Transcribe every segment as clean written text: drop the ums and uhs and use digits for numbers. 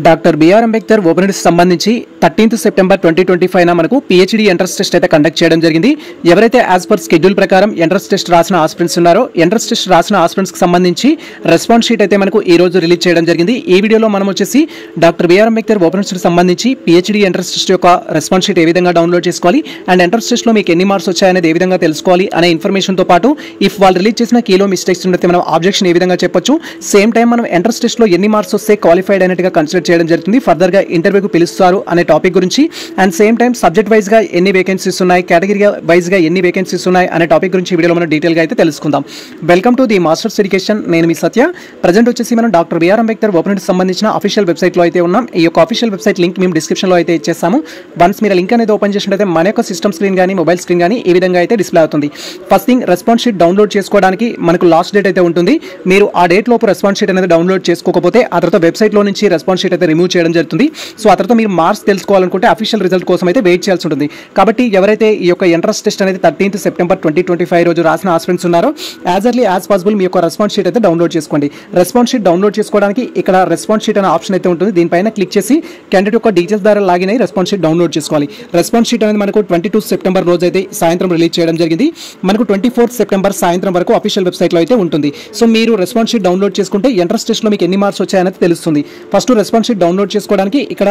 Doctor BR Ambedkar open సంబంధించి 13th September 2025 మనకు PhD entrance test అయితే కండక్ట్ చేయడం జరిగింది. ఎవరైతే యాజ్ పర్ షెడ్యూల్ ప్రకారం ఎంట్రన్స్ టెస్ట్ రాసిన ఆస్పిరెంట్స్ ఉన్నారో ఎంట్రన్స్ టెస్ట్ రాసిన ఆస్పిరెంట్స్ కి సంబంధించి రెస్పాన్స్ షీట్ అయితే మనకు ఈ రోజు రిలీజ్ చేయడం జరిగింది. ఈ వీడియోలో మనం వచ్చేసి డాక్టర్ బిఆర్ అంబేద్కర్ ఓపెన్ కి సంబంధించి పిహెచ్డి ఎంట్రన్స్ టెస్ట్ యొక్క రెస్పాన్స్ షీట్ ఏ విధంగా డౌన్లోడ్ చేసుకోవాలి అండ్ ఎంట్రన్స్ టెస్ట్ లో మీకు ఎన్ని మార్క్స్ వచ్చాయనేది ఏ విధంగా తెలుసుకోవాలి అనే ఇన్ఫర్మేషన్ తో పాటు ఇఫ్ వాళ్ళు రిలీజ్ చేసిన కీలో మిస్టేక్స్ ఉంటే మనం ఆబ్జెక్షన్ ఏ విధంగా చెప్పొచ్చు, సేమ్ టైం మనం ఎంట్రన్స్ టెస్ట్ లో ఎన్ని మార్క్స్ వస్తే క్వాలిఫైడ్ అయినట్టుగా కన్సిడర్ చేయడం జరుగుతుంది, ఫర్దర్ గా ఇంటర్వ్యూకి పిలుస్తారు అనే టాపిక్ గురించి and same time subject wise గా ఎన్ని వేకెన్సీస్ ఉన్నాయి, కేటగిరీ వైజ్ గా ఎన్ని వేకెన్సీస్ ఉన్నాయి అనే టాపిక్ గురించి వీడియోలో మనం డీటెయిల్ గా అయితే తెలుసుకుందాం. Welcome to the masters education. నేను మీ సత్య. ప్రజెంట్ వచ్చేసి మనం డాక్టర్ బిఆర్ అంబేద్కర్ ఓపెన్ సంబంధించిన అఫీషియల్ వెబ్సైట్ లో అయితే ఉన్నాం. ఈ యొక్క అఫీషియల్ వెబ్సైట్ లింక్ మేము డిస్క్రిప్షన్ లో అయితే ఇచ్చేస్తాము. వన్స్ మీరు లింక్ అనేది ఓపెన్ చేసినట్లయితే మన యొక్క సిస్టమ్ స్క్రీన్ కానీ మొబైల్ స్క్రీన్ కానీ ఈ విధంగా అయితే డిస్ప్లే అవుతుంది. First thing, response sheet download చేసుకోవడానికి మనకు లాస్ట్ డేట్ అయితే ఉంటుంది. మీరు ఆ డేట్ లోపు రెస్పాన్స్ షీట్ అనేది డౌన్లోడ్ చేసుకోకపోతే ఆ తర్వాత వెబ్సైట్ లో నుంచి రెస్పాన్స్ షీట్ అయితే రిమూవ్ చేయడం జరుగుతుంది. సో ఆ తర్వాత మీరు మార్క్స్ తెలుసుకోవాలనుకుంటే అఫీషియల్ రిజల్ట్ కోసం అయితే వెయిట్ చేయాల్సి ఉంటుంది. కాబట్టి ఎవరైతే ఈ యొక్క ఎంట్రన్స్ టెస్ట్ అనేది 13th సెప్టెంబర్ 2025 రోజు రాసిన ఆస్పిరెంట్స్ ఉన్నారో యాజ్ ఎర్లీ యాజ్ పాసిబుల్ మీ యొక్క రెస్పాన్స్ షీట్ అయితే డౌన్లోడ్ చేసుకోండి. రెస్పాన్స్ షీట్ డౌన్లోడ్ చేసుకోవడానికి ఇక్కడ రెస్పాన్స్ షీట్ అనే ఆప్షన్ అయితే ఉంటుంది. దీనిపైన క్లిక్ చేసి క్యాండిడేట్ యొక్క డీటెయిల్స్ ద్వారా లాగిన్ అయ్యి రెస్పాన్స్ షీట్ డౌన్లోడ్ చేసుకోవాలి. రెస్పాన్స్ షీట్ అనేది మనకు 22 సెప్టెంబర్ రోజు అయితే సాయంత్రం రిలీజ్ చేయడం జరిగింది. మనకు 24th సెప్టెంబర్ సాయంత్రం వరకు అఫీషియల్ వెబ్సైట్ లో అయితే ఉంటుంది. సో మీరు రెస్పాన్స్ షీట్ డౌన్లోడ్ చేసుకుంటే ఎంట్రన్స్ టెస్ట్ లో మీకు ఎన్ని మార్క్స్ వచ్చాయనేది తెలుస్తుంది. ఫస్ట్ రెస్పాన్స్ షీట్ డౌన్లోడ్ చేసుకోవడానికి ఇక్కడ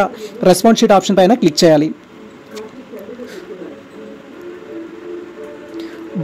రెస్పాన్స్ షీట్ ఆప్షన్ పైన క్లిక్ చేయాలి.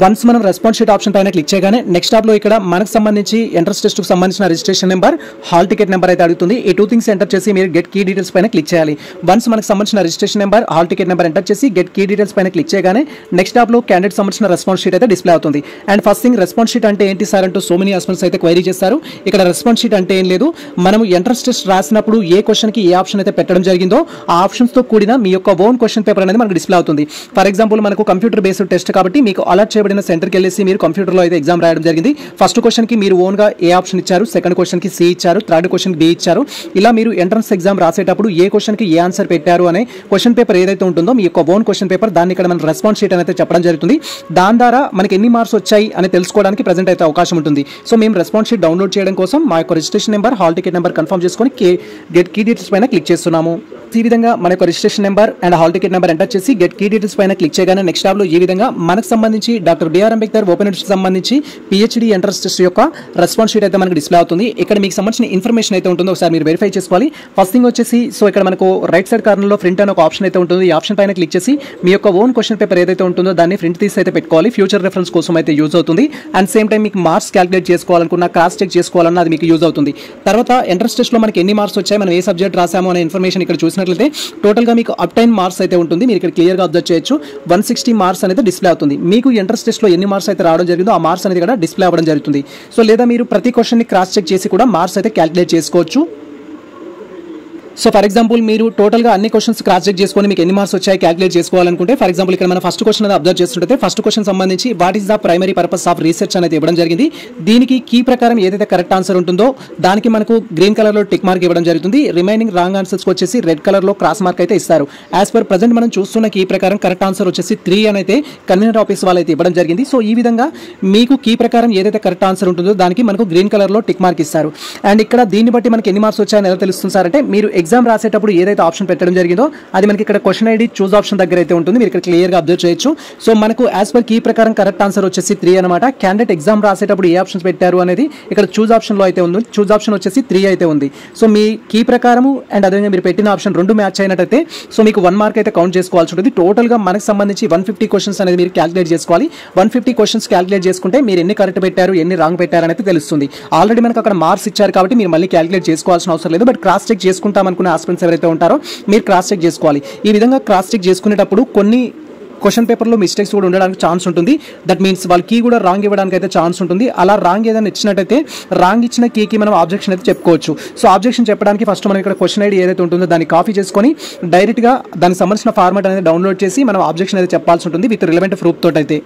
వన్స్ మనం రెస్పాన్స్ షీట్ ఆప్షన్ పైన క్లిక్ చేయగానే నెక్స్ట్ టాప్ లో ఇక్కడ మనకు సంబంధించి ఎంట్రన్స్ టెస్ట్ కు సంబంధించిన registration number, hall ticket number అయితే అడుగుతుంది. ఈ టూ థింగ్స్ ఎంటర్ చేసి మీరు గెట్ కీ డీటెయిల్స్ పైన క్లిక్ చేయాలి. వన్స్ మనకు సంబంధించిన registration number, hall ticket number enter చేసి గెట్ కీ డీటెయిల్స్ పైన క్లిక్ చేయగానే నెక్స్ట్ టాప్ లో క్యాండిడేట్ సంబంధించిన రెస్పాన్స్ షీట్ అయితే డిస్ప్లే అవుతుంది. And first thing, response sheet అంటే ఏంటి సార్ అంటూ సో మెనీ ఆస్పిరెంట్స్ అయితే క్వైరీ చేస్తారు. ఇక్కడ రెస్పాన్స్ షీట్ అంటే ఏం లేదు, మనం ఎంట్రన్స్ టెస్ట్ రాసినప్పుడు ఏ క్వశ్చన్ కి ఏ ఆప్షన్ అయితే పెట్టడం జరిగిందో ఆ ఆప్షన్స్ తో కూడిన మీ యొక్క ఓన్ క్వశ్చన్ పేపర్ అనేది మనకు డిస్ప్లే అవుతుంది. ఫర్ ఎగ్జాంపుల్ మనకు కంప్యూటర్ బేస్డ్ టెస్ట్ కాబట్టి మీకు అలాట్ చేయబడిన సెంటర్కి వెళ్ళేసి మీరు కంప్యూటర్ లో అయితే ఎగ్జామ్ రాయడం జరిగింది. ఫస్ట్ క్వశ్చన్ కి మీరు ఓన్ గా ఏ ఆప్షన్ ఇచ్చారు, సెకండ్ క్వశ్చన్ కి సి ఇచ్చారు, థర్డ్ క్వశ్చన్ బి ఇచ్చారు. ఇలా మీరు ఎంట్రన్స్ ఎగ్జామ్ రాసేటప్పుడు ఏ క్వశ్చన్ కి ఏ ఆన్సర్ పెట్టారు అనే క్వశ్చన్ పేపర్ ఏదైతే ఉంటుందో మీ యొక్క ఓన్ క్వశ్చన్ పేపర్, దాన్ని ఇక్కడ మన రెస్పాన్స్ షీట్ అనేది చెప్పడం జరుగుతుంది. దాని ద్వారా మనకి ఎన్ని మార్క్స్ వచ్చాయి అని తెలుసుకోవడానికి ప్రెజెంట్ అయితే అవకాశం ఉంటుంది. సో మేము రెస్పాన్స్ షీట్ డౌన్లోడ్ చేయడం కోసం మా యొక్క registration number, hall ticket number confirm చేసుకొని గెట్ కీ డీటెయిల్స్ పైన క్లిక్ చేస్తున్నాము. ఈ విధంగా మన యొక్క registration number and hall ticket number enter చేసి గెట్ కీ డీటెయిల్స్ పైన క్లిక్ చేయగానే నెక్స్ట్ టాబ్ లో ఈ విధంగా మనకు సంబంధించి డాక్టర్ బిఆర్ అంబేద్కర్ ఓపెన్ సంబంధించి పిహెచ్డి ఎంట్రన్స్ టెస్ట్ యొక్క రెస్పాన్స్ షీట్ అయితే మనకు డిస్ప్లే అవుతుంది. ఇక్కడ మీకు సంబంధించిన ఇన్ఫర్మేషన్ అయితే ఉంటుందో ఒకసారి మీరు వెరిఫై చేసుకోవాలి. ఫస్ట్ థింగ్ వచ్చేసి సో ఇక్కడ మనకు రైట్ సైడ్ కార్నర్ లో ప్రింట్ అనే ఒక ఆప్షన్ అయితే ఉంటుంది. ఈ ఆప్షన్ పైన క్లిక్ చేసి మీ యొక్క ఓన్ క్వశ్చన్ పేపర్ ఏదైతే ఉంటుందో దాన్ని ప్రింట్ తీసి అయితే పెట్టుకోవాలి. ఫ్యూచర్ రెఫరెన్స్ కోసం అయితే యూజ్ అవుతుంది. అండ్ సేమ్ టైం మీకు మార్క్స్ క్యాలిక్యులేట్ చేసుకోవాలనుకున్నా, క్రాస్ చెక్ చేసుకోవాలన్నా అది మీకు యూజ్ అవుతుంది. తర్వాత ఎంట్రన్స్ టెస్ట్ లో మనకి ఎన్ని మార్క్స్ వచ్చాయి, మనం ఏ సబ్జెక్ట్ రాసాము అనే ఇన్ఫర్మేషన్ ఇక్కడ చూసినట్లయితే టోటల్ గా మీకు అప్ 10 మార్క్స్ అయితే ఉంటుంది. మీరు ఇక్కడ క్లియర్ గా అబ్జర్వ్ చేయొచ్చు. 160 మార్క్స్ అనేది డిస్ప్లే అవుతుంది. మీకు ఎంట్రన్స్ టెస్ట్ లో ఎన్ని మార్క్స్ అయితే రావడం జరిగిందో ఆ మార్క్స్ అనేది కూడా డిస్ప్లే అవ్వడం జరుగుతుంది. సో లేదా మీరు ప్రతి క్వశ్చన్ ని క్రాస్ చెక్ చేసి కూడా మార్క్స్ అయితే క్యాలిక్యులేట్ చేసుకోవచ్చు. సో ఫర్ ఎగ్జాంపుల్ మీరు టోటల్గా అన్ని క్వశ్చన్స్ క్రాస్ చెక్ చేసుకొని మీకు ఎన్ని మార్క్స్ వచ్చాయి క్యాలిక్యులేట్ చేసుకోవాలనుకుంటే, ఫర్ ఎగ్జాంపుల్ ఇక్కడ మన ఫస్ట్ క్వశ్చన్ అనేది అబ్జర్వ్ చేస్తుంటే ఫస్ట్ క్వశ్చన్ సంబంధించి what is the primary purpose of research అనేది ఇవ్వడం జరిగింది. దీనికి కీ ప్రకారం ఏదైతే కరెక్ట్ ఆన్సర్ ఉంటుందో దానికి మనకు గ్రీన్ కలర్ లో టిక్ మార్క్ ఇవ్వడం జరుగుతుంది. రిమైనింగ్ రాంగ్ ఆన్సర్స్ వచ్చేసి రెడ్ కలర్ లో క్రాస్ మార్క్ అయితే ఇస్తారు. యాజ్ పర్ ప్రజెంట్ మనం చూస్తున్న కీ ప్రకారం కరెక్ట్ ఆన్సర్ వచ్చేసి 3 అని అయితే కన్వీనర్ ఆఫీస్ వాళ్ళు అయితే ఇవ్వడం జరిగింది. సో ఈ విధంగా మీకు కీ ప్రకారం ఏదైతే కరెక్ట్ ఆన్సర్ ఉంటుందో దానికి మనకు గ్రీన్ కలర్ లో టిక్ మార్క్ ఇస్తారు. అండ్ ఇక్కడ దీన్ని బట్టి మనకి ఎన్ని మార్క్స్ వచ్చాయని ఎలా తెలుస్తుంది సార్ అంటే, మీరు ఎగ్జామ్ రాసేటప్పుడు ఏదైతే ఆప్షన్ పెట్టడం జరిగిందో అది మనకి ఇక్కడ క్వశ్చన్ ఐడి చూస్ ఆప్షన్ దగ్గర అయితే ఉంటుంది. మీరు ఇక్కడ క్లియర్ గా అబ్జర్వ్ చేయొచ్చు. సో మనకు యాజ్ పర్ కీ ప్రకారం కరెక్ట్ ఆన్సర్ వచ్చేసి 3 అనమాట. క్యాండిడేట్ ఎగ్జామ్ రాసేటప్పుడు ఏ ఆప్షన్స్ పెట్టారు అనేది ఇక్కడ చూస్ ఆప్షన్ లో అయితే ఉంది. చూస్ ఆప్షన్ వచ్చేసి 3 అయితే ఉంది. సో మీ కీ ప్రకారం అండ్ అదేవిధంగా మీరు పెట్టిన ఆప్షన్ రెండు మ్యాచ్ అయినట్టయితే సో మీకు 1 మార్క్ అయితే కౌంట్ చేసుకోవాల్సి ఉంటుంది. టోటల్ గా మనకు సంబంధించి 150 క్వశ్చన్స్ అనేది మీరు క్యాలిక్యులేట్ చేసుకోవాలి. 150 క్వశ్చన్స్ క్యాలిక్యులేట్ చేసుకుంటే మీరు ఎన్ని కరెక్ట్ పెట్టారు, ఎన్ని రాంగ్ పెట్టారు అనేది తెలుస్తుంది. ఆల్రెడీ మనకు అక్కడ మార్క్స్ ఇచ్చారు కాబట్టి మీరు మళ్ళీ క్యాలిక్యులేట్ చేసుకోవాల్సిన అవసరం లేదు. బట్ క్రాస్ చెక్ చేసుకుంటాం అనుకునే ఆస్పిరెంట్స్ ఎవరైతే ఉంటారో మీరు క్రాస్ చెక్ చేసుకోవాలి. ఈ విధంగా క్రాస్ చెక్ చేసుకునేటప్పుడు కొన్ని క్వశ్చన్ పేపర్లో మిస్టేక్స్ కూడా ఉండడానికి ఛాన్స్ ఉంటుంది. దట్ మీన్స్ వాళ్ళ కీ కూడా రాంగ్ ఇవ్వడానికి అయితే ఛాన్స్ ఉంటుంది. అలా రాంగ్ ఏదైనా ఇచ్చినట్టయితే రాంగ్ ఇచ్చిన కీకి మనం ఆబ్జెక్షన్ అయితే చెప్పుకోవచ్చు. సో ఆబ్జెక్షన్ చెప్పడానికి ఫస్ట్ మనం ఇక్కడ క్వశ్చన్ ఐడి ఏదైతే ఉంటుందో దాన్ని కాపీ చేసుకొని డైరెక్ట్గా దానికి సంబంధించిన ఫార్మాట్ అనేది డౌన్లోడ్ చేసి మనం ఆబ్జెక్షన్ అయితే చెప్పాల్సి ఉంటుంది విత్ రిలవెంట్ ప్రూఫ్ తోటి అయితే.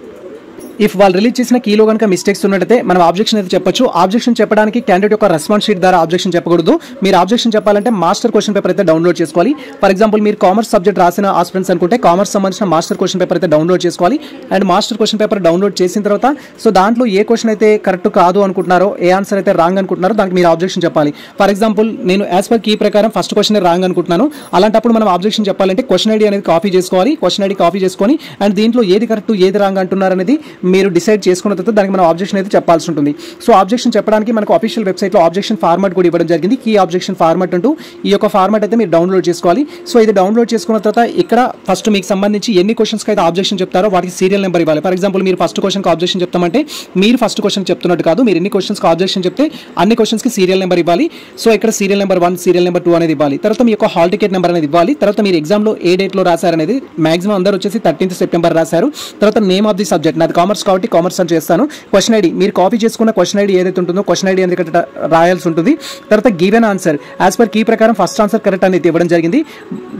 ఇఫ్ వాళ్ళు రిలీజ్ చేసిన కీలో కనుక మిస్టేక్స్ ఉన్నట్టయితే మనం ఆబ్జెక్షన్ అయితే చెప్పొచ్చు. ఆబ్జెక్షన్ చెప్పడానికి క్యాండిడేట్ యొక్క రెస్పాన్స్ షీట్ ద్వారా ఆబ్జెక్షన్ చెప్పకూడదు. మీరు ఆబ్జెక్షన్ చెప్పాలంటే మాస్టర్ క్వశ్చన్ పేపర్ అయితే డౌన్లోడ్ చేసుకోవాలి. ఫర్ ఎగ్జాంపుల్ మీరు కామర్స్ సబ్జెక్ట్ రాసిన ఆస్పిరెంట్స్ అనుకుంటే కామర్స్ సంబంధించిన మాస్టర్ క్వశ్చన్ పేపర్ అయితే డౌన్లోడ్ చేసుకోవాలి. And master question paper download చేసిన తర్వాత సో దాంట్లో ఏ క్వశ్చన్ అయితే కరెక్ట్ కాదు అనుకుంటున్నారో, ఏ ఆన్సర్ అయితే రాంగ్ అనుకుంటున్నారో దానికి మీరు ఆబ్జెక్షన్ చెప్పాలి. ఫర్ ఎగ్జాంపుల్ నేను యాజ్ పర్ కీ ప్రకారం ఫస్ట్ క్వశ్చన్ రాంగ్ అనుకుంటున్నాను. అలాంటప్పుడు మనం ఆబ్జెక్షన్ చెప్పాలంటే క్వశ్చన్ ఐడి అనేది కాపీ చేసుకోవాలి. క్వశ్చన్ ఐడి కాపీ చేసుకొని అండ్ దీంట్లో ఏది కరెక్ట్ ఏది రాంగ్ అంటున్నారు అనేది మీరు డిసైడ్ చేసుకున్న తర్వాత దానికి మనం ఆబ్జెక్షన్ అయితే చెప్పాల్సి ఉంటుంది. సో ఆబ్జెక్షన్ చెప్పడానికి మనకు అఫీషియల్ వెబ్సైట్లో ఆబ్జెక్షన్ ఫార్మాట్ కూడా ఇవ్వడం జరిగింది. కీ ఆబ్జెక్షన్ ఫార్మాట్ అంటూ ఈ యొక్క ఫార్మాట్ అయితే మీరు డౌన్లోడ్ చేసుకోవాలి. సో ఇది డౌన్లోడ్ చేసుకున్న తర్వాత ఇక్కడ ఫస్ట్ మీకు సంబంధించి ఎన్ని క్వశ్చన్స్కి అయితే ఆబ్జెక్షన్ చెప్తారో వాటికి సీరియల్ నెంబర్ ఇవ్వాలి. ఫర్ ఎగ్జాంపుల్ మీరు ఫస్ట్ క్వశ్చన్కి ఆబ్జెక్షన్ చెప్తామంటే మీరు ఫస్ట్ క్వశ్చన్ చెప్తున్నట్టు కాదు, మీరు ఎన్ని క్వశ్చన్స్కి ఆబ్జెక్షన్ చెప్తే అన్ని క్వశ్చన్స్కి సీరియల్ నెంబర్ ఇవ్వాలి. సో ఇక్కడ సీరియల్ నెంబర్ 1 సీరియల్ నెంబర్ 2 అనేది ఇవ్వాలి. తర్వాత మీ యొక్క హాల్ టికెట్ నెంబర్ అనేది ఇవ్వాలి. తర్వాత మీరు ఎగ్జామ్లో ఏ డేట్లో రాశారనేది మాక్సిమం అందరూ వచ్చేసి 13th సెప్టెంబర్ రాశారు. తర్వాత నేమ్ ఆఫ్ ది సబ్జెక్ట్ నాది కామర్స్ కాబట్టి కామర్స్ అని చేస్తాను. క్వశ్చన్ ఐడి మీరు కాపీ చేసుకున్న క్వశ్చన్ ఐడి ఏదైతే ఉంటుందో క్వశ్చన్ ఐడి అనేది ఇక్కడ రాయాల్సి ఉంటుంది. తర్వాత given answer as per key ప్రకారం ఫస్ట్ ఆన్సర్ కరెక్ట్ అనేది ఇవ్వడం జరిగింది.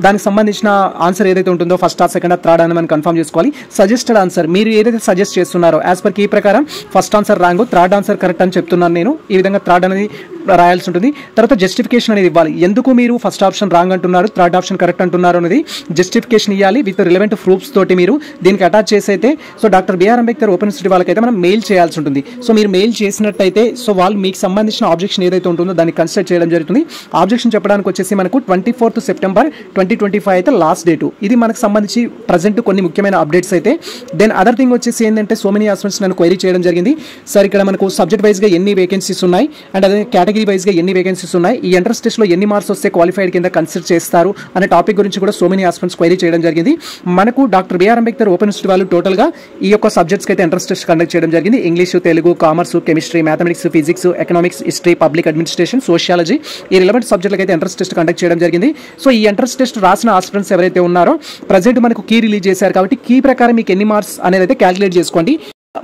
దానికి సంబంధించిన ఆన్సర్ ఏదైతే ఉంటుందో ఫస్ట్ సెకండ్ థర్డ్ అని మనం కన్ఫర్మ్ చేసుకోవాలి. సజెస్టెడ్ ఆన్సర్ మీరు ఏదైతే సజెస్ట్ చేస్తున్నారో యాజ్ పర్ కీ ప్రకారం first answer wrong, third answer correct అని చెప్తున్నాను నేను. ఈ విధంగా థర్డ్ అనేది రాయాల్సి ఉంటుంది. తర్వాత జస్టిఫికేషన్ అనేది ఇవ్వాలి. ఎందుకు మీరు ఫస్ట్ ఆప్షన్ రాంగ్ అంటున్నారు, థర్డ్ ఆప్షన్ కరెక్ట్ అంటున్నారు అనేది జస్టిఫికేషన్ ఇవ్వాలి విత్ రిలవెంట్ ప్రూఫ్స్ తోటి మీరు దీనికి అటాచ్ చేసి అయితే so doctor BR Ambedkar open university వాళ్ళకైతే మనం మెయిల్ చేయాల్సి ఉంటుంది. సో మీరు మెయిల్ చేసినట్టయితే సో వాళ్ళు మీకు సంబంధించిన ఆబ్జెక్షన్ ఏదైతే ఉంటుందో దాన్ని కన్సిడర్ చేయడం జరుగుతుంది. ఆబ్జెక్షన్ చెప్పడానికి వచ్చేసి మనకు 24th సెప్టెంబర్ 2025 అయితే లాస్ట్ డేటు. ఇది మనకు సంబంధించి ప్రజెంట్ కొన్ని ముఖ్యమైన అప్డేట్స్ అయితే. దెన్ అదర్ థింగ్ వచ్చేసి ఏంటంటే సో మెనీ ఆస్పిరెంట్స్ నన్ను క్వైరీ చేయడం జరిగింది. సార్ ఇక్కడ మనకు సబ్జెక్ట్ వైజ్గా ఎన్ని వేకెన్సీస్ ఉన్నాయి అండ్ అదే కేటగిరీ వైజ్గా ఎన్ని వేకెన్సీస్ ఉన్నాయి, ఈ ఎంట్రన్స్ టెస్ట్లో ఎన్ని మార్క్స్ వస్తే క్వాలిఫైడ్ కింద కన్సిడర్ చేస్తారు అనే టాపిక్ గురించి కూడా సో మెనీ ఆస్పిరెంట్స్ క్వైరీ చేయడం జరిగింది. మనకు doctor BR Ambedkar open university వాళ్ళు టోటల్గా ఈ యొక్క సబ్జెక్ట్స్కి అయితే ఎంట్రన్స్ టెస్ట్ కండక్ట్ చేయడం జరిగింది. English, Telugu, commerce, chemistry, mathematics, physics, economics, history, public administration, sociology ఈ రిలవెంట్ సబ్జెక్టులకు అయితే ఎంట్రన్స్ టెస్ట్ కండక్ట్ చేయడం జరిగింది. సో ఈ ఎంట్రన్స్ టెస్ట్ రాసిన ఆస్పిరెంట్స్ ఎవరైతే ఉన్నారో ప్రజెంట్ మనకు కీ రిలీజ్ చేశారు కాబట్టి కీ ప్రకారం మీకు ఎన్ని మార్క్స్ అనేది అయితే క్యాలిక్యులేట్ చేసుకోండి.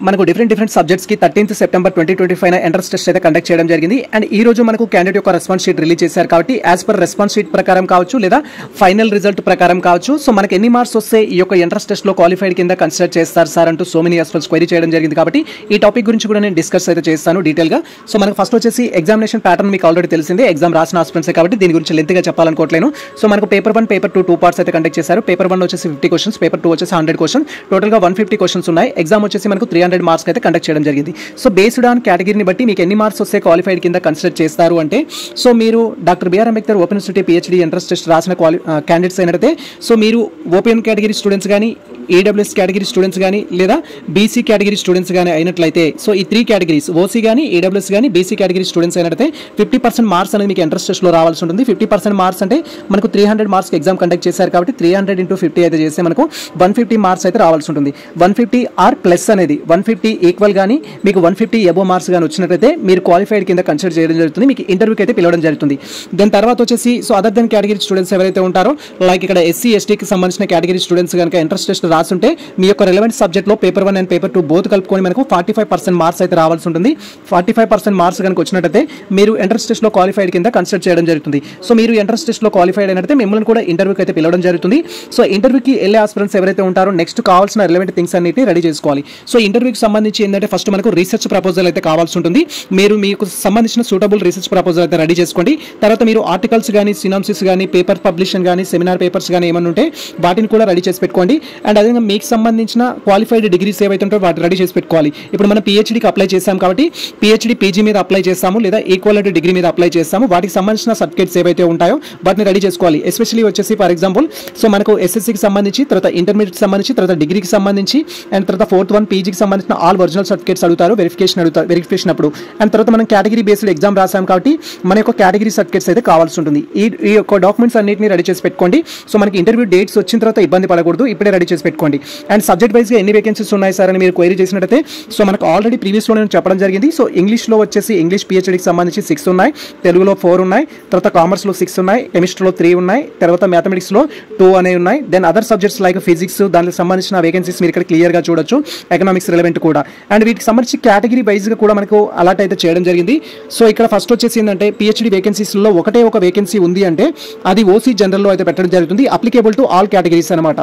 మనకు డిఫరెంట్ సబ్జెక్ట్స్కి 13th సెప్టెంబర్ 2025 ఎంట్రన్స్ టెస్ట్ అయితే కండక్ట్ చేయడం జరిగింది. అండ్ ఈ రోజు మనకు క్యాండిడేట్ యొక్క రెస్పాన్స్ షీట్ రిలీజ్ చేశారు కాబట్టి యాజ్ పర్ రెస్పాన్స్ షీట్ ప్రకారం కావచ్చు లేదా ఫైనల్ రిజల్ట్ ప్రకారం కావచ్చు సో మనకి ఎన్ని మార్క్స్ వస్తే ఈ యొక్క ఎంట్రన్స్ టెస్ట్లో క్వాలిఫైడ్ కింద కన్సిడర్ చేస్తారు సార్ అంటూ సో మెనీ ఆస్పిరెంట్స్ క్వైరీ చేయడం జరిగింది. కాబట్టి ఈ టాపిక్ గురించి కూడా నేను డిస్కస్ అయితే చేస్తాను డీటెయిల్గా. సో మనకు ఫస్ట్ వచ్చేసి ఎగ్జామినేషన్ ప్యాటర్న్ మీకు ఆల్రెడీ తెలిసిందే, ఎగ్జామ్ రాసిన ఆస్పిరెంట్సే కాబట్టి దీని గురించి లెంత్గా చెప్పాలనుకోవట్లేను. సో మనకు పేపర్ 1 పేపర్ 2 పార్ట్స్ అయితే కండక్ట్ చేశారు. పేపర్ 1 వచ్చేసి 50 క్వశ్చన్స్, పేపర్ 2 వచ్చేసి 100 క్వశ్చన్, టోటల్గా 150 క్వశ్చన్స్ ఉన్నాయి. ఎగ్జామ్ వచ్చేసి మనకు 300 మార్క్స్ అయితే కండక్ట్ చేయడం జరిగింది. సో బేస్డ్ ఆన్ కేటగిరీని బట్టి మీకు ఎన్ని మార్క్స్ వస్తే క్వాలిఫైడ్ కింద కన్సిడర్ చేస్తారు అంటే సో మీరు doctor BR Ambedkar open university PhD entrance test రాసిన క్యాండిడేట్స్ అయినట్టే సో మీరు ఓపెన్ కేటగిరీ స్టూడెంట్స్ కానీ ఏడబ్ల్యూఎస్ కేటగిరీ స్టూడెంట్స్ కానీ లేదా బీసీ కేటగిరీ స్టూడెంట్స్ కానీ అయినట్లయితే సో ఈ 3 కేటగిరీస్ ఓసీ కానీ ఏడబ్ల్యూఎస్ కానీ బీసీ కేటగిరీ స్టూడెంట్స్ అయినట్లయితే 50% మార్క్స్ అనేది మీకు ఎంట్రన్స్ టెస్ట్లో రావాల్సి ఉంటుంది. 50% మార్క్స్ అంటే మనకు 300 మార్క్స్ ఎగ్జామ్ కండక్ట్ చేశారు కాబట్టి 300 × 50 అయితే చేస్తే మనకు 150 మార్క్స్ అయితే రావాల్సి ఉంటుంది. 150 ఆర్ ప్లస్ అనేది 150 ఈక్వల్ కానీ మీకు 150 ఎబో మార్క్స్ కానీ వచ్చినట్లయితే మీరు క్వాలిఫైడ్ కింద కన్సిడర్ చేయడం జరుగుతుంది, మీకు ఇంటర్వ్యూకి అయితే పిలవడం జరుగుతుంది. దాని తర్వాత వచ్చేసి so other then category students ఎవరైతే ఉంటారో లైక్ ఇక్కడ ఎస్సీ ఎస్టీకి సంబంధించిన కేటగిరీ స్టూడెంట్స్ కనుక ఎంట్రన్స్ టెస్ట్ రాసుంటే మీ యొక్క రిలవెంట్ సబ్జెక్ట్లో పేపర్ 1 అండ్ పేపర్ 2 బోత్ కలుపుకొని మనకు 45% మార్క్స్ అయితే రావాల్సి ఉంటుంది. 45% మార్క్స్ కనుక వచ్చినట్టయితే మీరు ఎంట్రన్స్ టెస్ట్లో క్వాలిఫైడ్ కింద కన్సిడర్ చేయడం జరుగుతుంది. సో మీరు ఎంట్రన్స్ టెస్ట్లో క్వాలిఫైడ్ అయినట్టే మిమ్మల్ని కూడా ఇంటర్వ్యూకి అయితే పిలవడం జరుగుతుంది. సో ఇంటర్వ్యూకి వెళ్ళే ఆస్పిరెంట్స్ ఎవరైతే ఉంటారో నెక్స్ట్ కావాల్సిన రిలవెంట్ థింగ్స్ అన్నిటిని రెడీ చేసుకోవాలి. సో ఇంటర్వ్యూకి సంబంధించి ఏంటంటే ఫస్ట్ మనకు రీసెర్చ్ ప్రపోజల్ అయితే కావాల్సి ఉంటుంది. మీరు మీకు సంబంధించిన సూటబుల్ రీసెర్చ్ ప్రపోజల్ అయితే రెడీ చేసుకోండి. తర్వాత మీరు ఆర్టికల్స్ కానీ సినాప్సిస్ కానీ పేపర్ పబ్లిషన్ కానీ సెమినార్ పేపర్స్ కానీ ఏమైనా ఉంటే వాటిని కూడా రెడీ చేసి పెట్టుకోండి. అండ్ అదేవిధంగా మీకు సంబంధించిన క్వాలిఫైడ్ డిగ్రీస్ ఏవైతే ఉంటాయో వాటిని రెడీ చేసి పెట్టుకోవాలి. ఇప్పుడు మనం పిహెచ్డీకి అప్లై చేస్తాం కాబట్టి పిహెచ్డీ పీజీ మీద అప్లై చేస్తాము లేదా ఈక్వాలిటీ డిగ్రీ మీద అప్లై చేస్తాము. వాటికి సంబంధించిన సర్టిఫికేట్స్ ఏవైతే ఉంటాయో వాటిని రెడీ చేసుకోవాలి. ఎస్పెషల్లీ వచ్చేసి ఫర్ ఎగ్జాంపుల్ సో మనకు ఎస్ఎస్సికి సంబంధించి తర్వాత ఇంటర్మీడియట్కి సంబంధించి తర్వాత డిగ్రీకి సంబంధించి అండ్ తర్వాత 4th 1 పీజీకి సంబంధించిన ఆల్ ఒరిజినల్ సర్టిఫికేట్స్ అడుగుతారు వెరిఫికేషన్ అప్పుడు. అండ్ తర్వాత మనం కేటగిరీ బేస్డ్ ఎగ్జామ్ రాసాం కాబట్టి మన యొక్క కేటగిరీ సర్టిఫికేట్స్ అయితే కావాల్సి ఉంటుంది. ఈ యొక్క డాక్యుమెంట్స్ అన్నింటినీ రెడీ చేసి పెట్టుకోండి. సో మనకి ఇంటర్వ్యూ డేట్స్ వచ్చిన తర్వాత ఇబ్బంది పడకూడదు, ఇప్పుడే రెడీ చేసి పెట్టుకోండి. అండ్ సబ్జెక్ట్ వైజ్గా ఎన్ని వేకెన్సీస్ ఉన్నాయి సార్ అని మీరు క్వైరీ చేసినట్టయితే సో మనకు ఆల్రెడీ ప్రీవియస్లో నేను చెప్పడం జరిగింది. సో ఇంగ్లీష్లో వచ్చేసి ఇంగ్లీష్ పిహెచ్డీకి సంబంధించి 6 ఉన్నాయి, తెలుగులో 4 ఉన్నాయి, తర్వాత కామర్స్లో 6 ఉన్నాయి, కెమిస్ట్రీలో 3 ఉన్నాయి, తర్వాత మ్యాథమెటిక్స్లో 2 అనేవి ఉన్నాయి. Then other subjects like physics దానికి సంబంధించిన వేకెన్సీస్ మీరు ఇక్కడ క్లియర్గా చూడొచ్చు, ఎకనామిక్స్ రిలవెంట్ కూడా. అండ్ వీటికి సంబంధించి కేటగిరీ వైజ్గా కూడా మనకు అలాట్ అయితే చేయడం జరిగింది. సో ఇక్కడ ఫస్ట్ వచ్చేసి ఏంటంటే పిహెచ్డీ వేకెన్సీస్లో ఒక వేకెన్సీ ఉంది అంటే అది ఓసీ జనరల్లో అయితే పెట్టడం జరుగుతుంది, అప్లికేబుల్ టు ఆల్ కేటగిరీస్ అనమాట.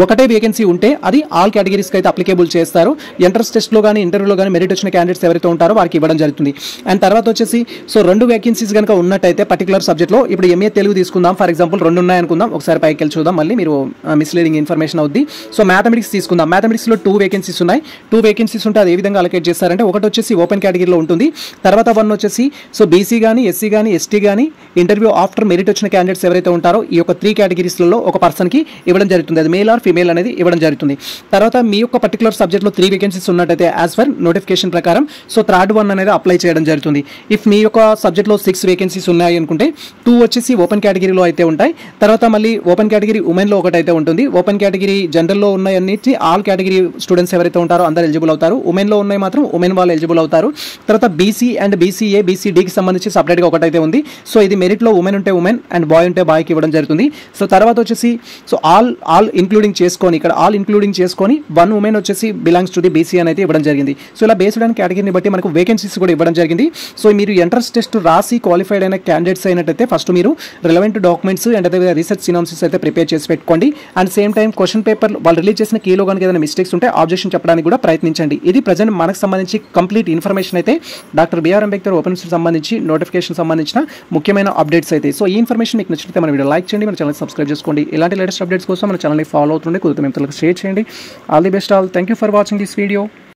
ఒకటే వేకెన్సీ ఉంటే అది ఆల్ కేటగిరీస్కి అయితే అప్లికేబుల్ చేస్తారు. ఎంట్రన్స్ టెస్ట్లో కానీ ఇంటర్వ్యూలో కానీ మెరిట్ వచ్చిన క్యాండిడేట్స్ ఎవరైతే ఉంటారో వారికి ఇవ్వడం జరుగుతుంది. అండ్ తర్వాత వచ్చేసి సో 2 వేకెన్సీస్ కనుక ఉన్నట్టయితే పర్టికులర్ సబ్జెక్ట్లో ఇప్పుడు ఎంఏ తెలుగు తీసుకుందాం, ఫర్ ఎగ్జాంపుల్ 2 ఉన్నాయనుకుందాం. ఒకసారి పైకి వెళ్ళి చూద్దాం, మళ్ళీ మీరు మిస్లీడింగ్ ఇన్ఫర్మేషన్ అవుద్ది. సో మ్యాథమెటిక్స్ తీసుకుందాం. మ్యాథమెటిక్స్లో 2 వేకెన్సీస్ ఉన్నాయి. 2 వేకెన్సీస్ ఉంటే అది ఏ విధంగా అలొకేట్ చేస్తారంటే ఒకటి వచ్చేసి ఓపెన్ కేటగిరీలో ఉంటుంది. తర్వాత 1 వచ్చేసి సో బీసీ కానీ ఎస్సీ కానీ ఎస్టీ కానీ ఇంటర్వ్యూ ఆఫ్టర్ మెరిట్ వచ్చిన క్యాండిడేట్స్ ఎవరైతే ఉంటారో ఈ యొక్క 3 కేటగిరీస్లలో ఒక పర్సన్కి ఇవ్వడం జరుగుతుంది. అది మేల్ ఆర్ ఫీమేల్ అనేది ఇవ్వడం జరుగుతుంది. తర్వాత మీ యొక్క పర్టికులర్ సబ్జెక్ట్లో 3 వేకెన్సీస్ ఉన్నట్టయితే యాజ్ పర్ నోటిఫికేషన్ ప్రకారం సో థర్డ్ వన్ అనేది అప్లై చేయడం జరుగుతుంది. ఇఫ్ మీ యొక్క సబ్జెక్ట్లో 6 వేకెన్సీస్ ఉన్నాయి అనుకుంటే 2 వచ్చేసి ఓపెన్ కేటగిరీలో అయితే ఉంటాయి. తర్వాత మళ్ళీ ఓపెన్ కేటగిరీ ఉమెన్లో ఒకటి అయితే ఉంటుంది. ఓపెన్ కేటగిరీ జనరల్లో ఉన్నాయన్నిటి ఆల్ కేటగిరీ స్టూడెంట్స్ ఎవరైతే ఉంటారో అందరూ ఎలిజిబుల్ అవుతారు. ఉమెన్లో ఉన్నాయి మాత్రం ఉమెన్ వాళ్ళు ఎలిజిబుల్ అవుతారు. తర్వాత బీసీ అండ్ బీసీఏ బీసీడీకి సంబంధించి సపరేట్గా ఒకటి అయితే ఉంది. సో ఇది మెరిట్లో ఉమెన్ ఉంటే ఉమెన్ అండ్ బాయ్ ఉంటే బాయ్కి ఇవ్వడం జరుగుతుంది. సో తర్వాత వచ్చేసి సో ఆల్ ఇంక్లూడింగ్ చేసుకొని ఇక్కడ ఆల్ ఇంక్లూడింగ్ చేసుకొని 1 ఉమెన్ వచ్చేసి బిలాంగ్స్ టు ది బీసీ అని అయితే ఇవ్వడం జరిగింది. సో ఇలా బేస్డ్ ఆన్ కేటగిరీని బట్టి మనకు వేకెన్సీస్ కూడా ఇవ్వడం జరిగింది. సో మీరు ఎంట్రన్స్ టెస్ట్ రాసి క్వాలిఫైడ్ అయిన క్యాండిడేట్స్ అయినట్టయితే ఫస్ట్ మీరు రిలవెంట్ డాక్యుమెంట్స్ అండ్ అదే రీసెర్చ్ సినాప్సిస్ అయితే ప్రిపేర్ చేసి పెట్టుకోండి. And same time question paper వాళ్ళు రిలీజ్ చేసిన కీలో కనుక ఏదైనా మిస్టేక్స్ ఉంటే ఆబ్జెక్షన్ చెప్పడానికి కూడా ప్రయత్నించండి. ఇది ప్రజెంట్ మనకు సంబంధించి కంప్లీట్ ఇన్ఫర్మేషన్ అయితే doctor BR Ambedkar open university సంబంధించి నోటిఫికేషన్ సంబంధించిన ముఖ్యమైన అప్డేట్స్ అయితే. సో ఈ ఇన్ఫర్మేషన్ మీకు నచ్చితే మన వీడియో లైక్ చేయండి, మన ఛానల్ సబ్స్క్రైబ్ చేసుకోండి. ఇలాంటి లేటెస్ట్ అప్డేట్స్ కోసం మన ఛానల్ని ఫాలో అవుతుండే కుదిరితే మిత్రులకు షేర్ చేయండి. All the best all. Thank you for watching this video.